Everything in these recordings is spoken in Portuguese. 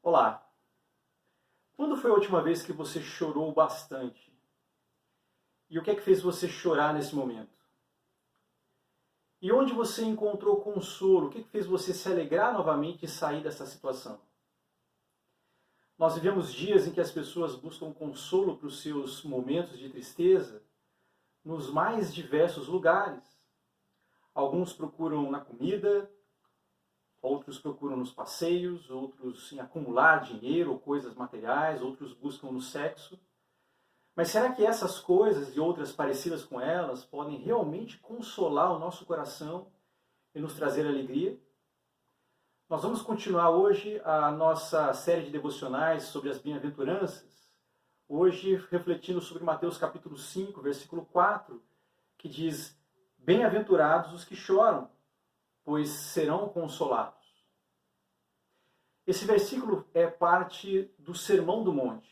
Olá! Quando foi a última vez que você chorou bastante? E o que é que fez você chorar nesse momento? E onde você encontrou consolo? O que é que fez você se alegrar novamente e sair dessa situação? Nós vivemos dias em que as pessoas buscam consolo para os seus momentos de tristeza nos mais diversos lugares. Alguns procuram na comida, outros procuram nos passeios, outros em acumular dinheiro ou coisas materiais, outros buscam no sexo. Mas será que essas coisas e outras parecidas com elas podem realmente consolar o nosso coração e nos trazer alegria? Nós vamos continuar hoje a nossa série de devocionais sobre as bem-aventuranças, hoje refletindo sobre Mateus capítulo 5, versículo 4, que diz: "Bem-aventurados os que choram, pois serão consolados." Esse versículo é parte do Sermão do Monte.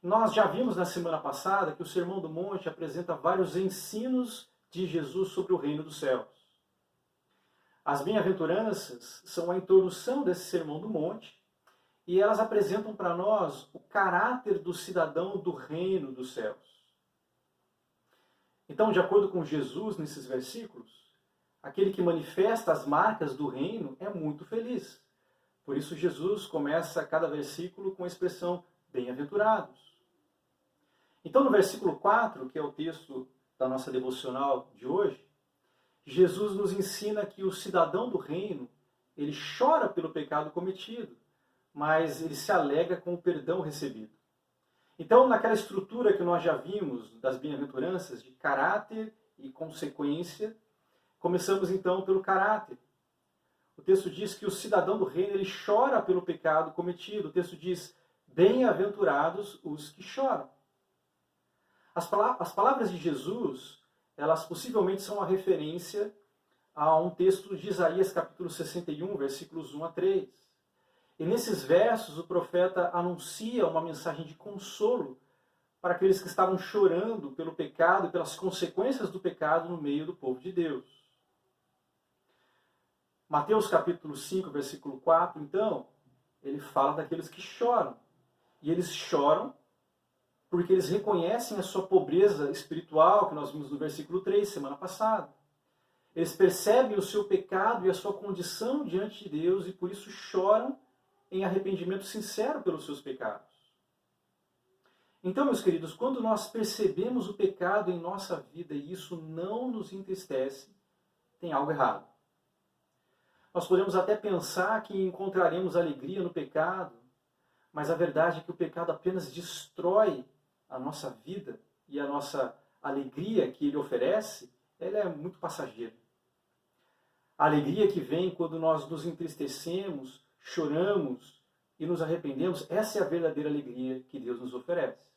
Nós já vimos na semana passada que o Sermão do Monte apresenta vários ensinos de Jesus sobre o reino dos céus. As bem-aventuranças são a introdução desse Sermão do Monte e elas apresentam para nós o caráter do cidadão do reino dos céus. Então, de acordo com Jesus nesses versículos, aquele que manifesta as marcas do reino é muito feliz. Por isso Jesus começa cada versículo com a expressão bem-aventurados. Então, no versículo 4, que é o texto da nossa devocional de hoje, Jesus nos ensina que o cidadão do reino, ele chora pelo pecado cometido, mas ele se alegra com o perdão recebido. Então, naquela estrutura que nós já vimos das bem-aventuranças, de caráter e consequência, começamos então pelo caráter. O texto diz que o cidadão do reino, ele chora pelo pecado cometido. O texto diz: bem-aventurados os que choram. As palavras de Jesus, elas possivelmente são uma referência a um texto de Isaías capítulo 61, versículos 1 a 3. E nesses versos o profeta anuncia uma mensagem de consolo para aqueles que estavam chorando pelo pecado e pelas consequências do pecado no meio do povo de Deus. Mateus capítulo 5, versículo 4, então, ele fala daqueles que choram. E eles choram porque eles reconhecem a sua pobreza espiritual, que nós vimos no versículo 3, semana passada. Eles percebem o seu pecado e a sua condição diante de Deus e por isso choram em arrependimento sincero pelos seus pecados. Então, meus queridos, quando nós percebemos o pecado em nossa vida e isso não nos entristece, tem algo errado. Nós podemos até pensar que encontraremos alegria no pecado, mas a verdade é que o pecado apenas destrói a nossa vida e a nossa alegria que ele oferece, ela é muito passageira. A alegria que vem quando nós nos entristecemos, choramos e nos arrependemos, essa é a verdadeira alegria que Deus nos oferece.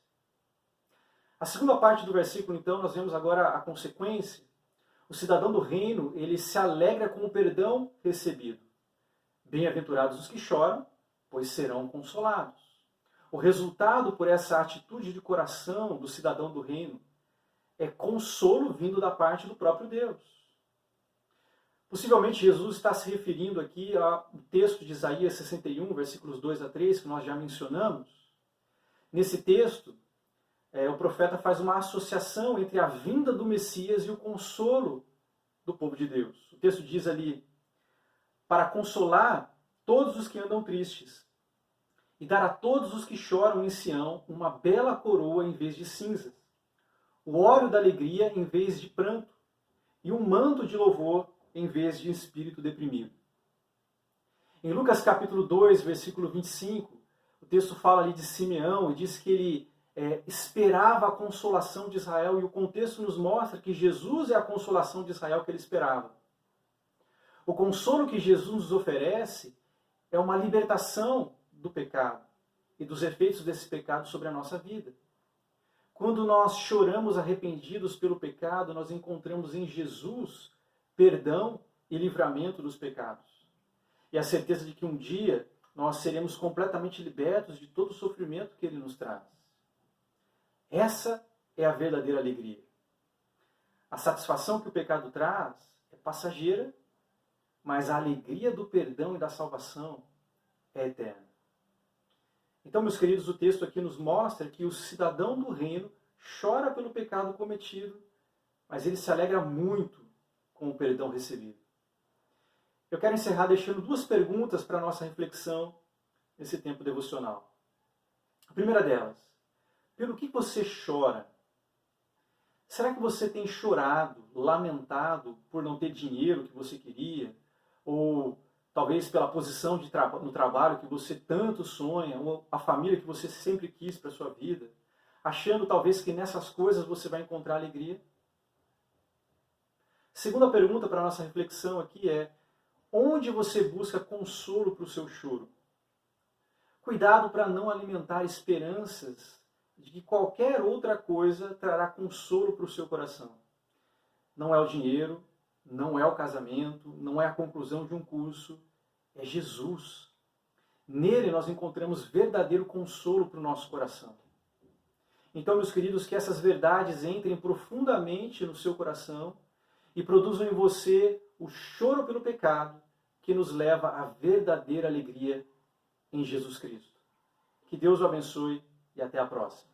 A segunda parte do versículo, então, nós vemos agora a consequência. O cidadão do reino, ele se alegra com o perdão recebido. Bem-aventurados os que choram, pois serão consolados. O resultado por essa atitude de coração do cidadão do reino é consolo vindo da parte do próprio Deus. Possivelmente Jesus está se referindo aqui ao texto de Isaías 61, versículos 2 a 3, que nós já mencionamos. Nesse texto, o profeta faz uma associação entre a vinda do Messias e o consolo do povo de Deus. O texto diz ali: para consolar todos os que andam tristes, e dar a todos os que choram em Sião uma bela coroa em vez de cinzas, o óleo da alegria em vez de pranto, e um manto de louvor em vez de espírito deprimido. Em Lucas capítulo 2, versículo 25, o texto fala ali de Simeão e diz que ele esperava a consolação de Israel, e o contexto nos mostra que Jesus é a consolação de Israel que ele esperava. O consolo que Jesus nos oferece é uma libertação do pecado e dos efeitos desse pecado sobre a nossa vida. Quando nós choramos arrependidos pelo pecado, nós encontramos em Jesus perdão e livramento dos pecados. E a certeza de que um dia nós seremos completamente libertos de todo o sofrimento que ele nos traz. Essa é a verdadeira alegria. A satisfação que o pecado traz é passageira, mas a alegria do perdão e da salvação é eterna. Então, meus queridos, o texto aqui nos mostra que o cidadão do reino chora pelo pecado cometido, mas ele se alegra muito com o perdão recebido. Eu quero encerrar deixando duas perguntas para a nossa reflexão nesse tempo devocional. A primeira delas, pelo que você chora? Será que você tem chorado, lamentado por não ter dinheiro que você queria? Ou talvez pela posição no trabalho que você tanto sonha, ou a família que você sempre quis para a sua vida, achando talvez que nessas coisas você vai encontrar alegria? Segunda pergunta para a nossa reflexão aqui é, onde você busca consolo para o seu choro? Cuidado para não alimentar esperanças de que qualquer outra coisa trará consolo para o seu coração. Não é o dinheiro, não é o casamento, não é a conclusão de um curso, é Jesus. Nele nós encontramos verdadeiro consolo para o nosso coração. Então, meus queridos, que essas verdades entrem profundamente no seu coração e produzam em você o choro pelo pecado que nos leva à verdadeira alegria em Jesus Cristo. Que Deus o abençoe e até a próxima.